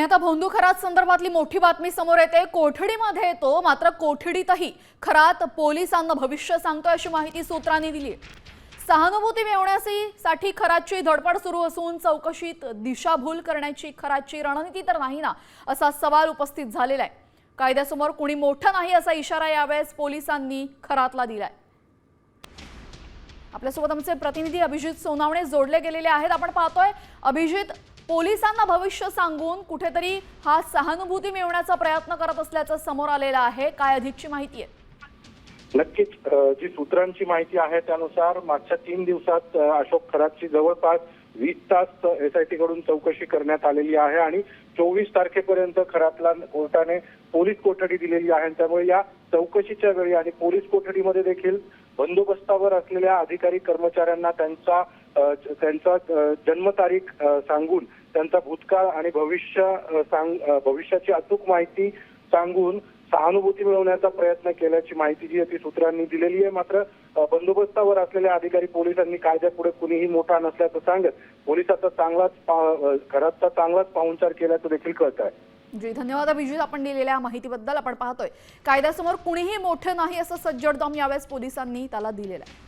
आता भोंदू खरात संदर्भातली मोठी बातमी समोर येते। कोठडीमध्ये येतो, मात्र कोठडीतही खरात पोलिसांना भविष्य सांगतोय अशी माहिती सूत्रांनी दिली आहे। सहानुभूती मिळवण्यासाठी खरातची धडपड सुरू असून चौकशीत दिशाभूल करण्याची खरातची रणनीती तर नाही ना, असा सवाल उपस्थित झालेला आहे। कायद्यासमोर कोणी मोठं नाही असा इशारा यावेळेस पोलिसांनी खरातला दिलाय। आपल्यासोबत आमचे प्रतिनिधी अभिजित सोनावणे जोडले गेलेले आहेत। आपण पाहतोय अभिजित, पोलिसांना भविष्य सांगून कुठेतरी हा सहानुभूती मिळवण्याचा प्रयत्न करत असल्याचं समोर आलेलं आहे। काय अधिकची माहिती आहे? नक्कीच जी सूत्रांची माहिती आहे त्यानुसार मागच्या 3 दिवसात अशोक खरातची जवळपास 20 तास एसआयटी कडून चौकशी करण्यात आलेली आहे आणि 24 तारखेपर्यंत खरातला कोर्टाने पोलीस कोठडी दिलेली आहे। त्यामुळे या चौकशीच्या वेळी आणि पोलीस कोठडीमध्ये देखील बंदोबस्तावर असलेल्या अधिकारी कर्मचाऱ्यांना त्यांचा जन्मतारीख सांगून त्यांचा भूतकाळ आणि भविष्याची अचूक माहिती सांगून सहानुभूती मिळवण्याचा प्रयत्न केल्याची माहिती जी ती सूत्रांनी दिलेली आहे। मात्र बंदोबस्तावर असलेल्या अधिकारी पोलिसांनी कायद्यापुढे कुणीही मोठा नसल्याचं सांगत पोलिसांचा खरातचा चांगलाच पाहुणचार केल्याचं देखील कळत आहे। जी, धन्यवाद अभिजित आपण दिलेल्या माहितीबद्दल। आपण पाहतोय कायद्यासमोर कुणीही मोठं नाही असं सज्जड दम यावेळेस पोलिसांनी त्याला दिलेलं आहे।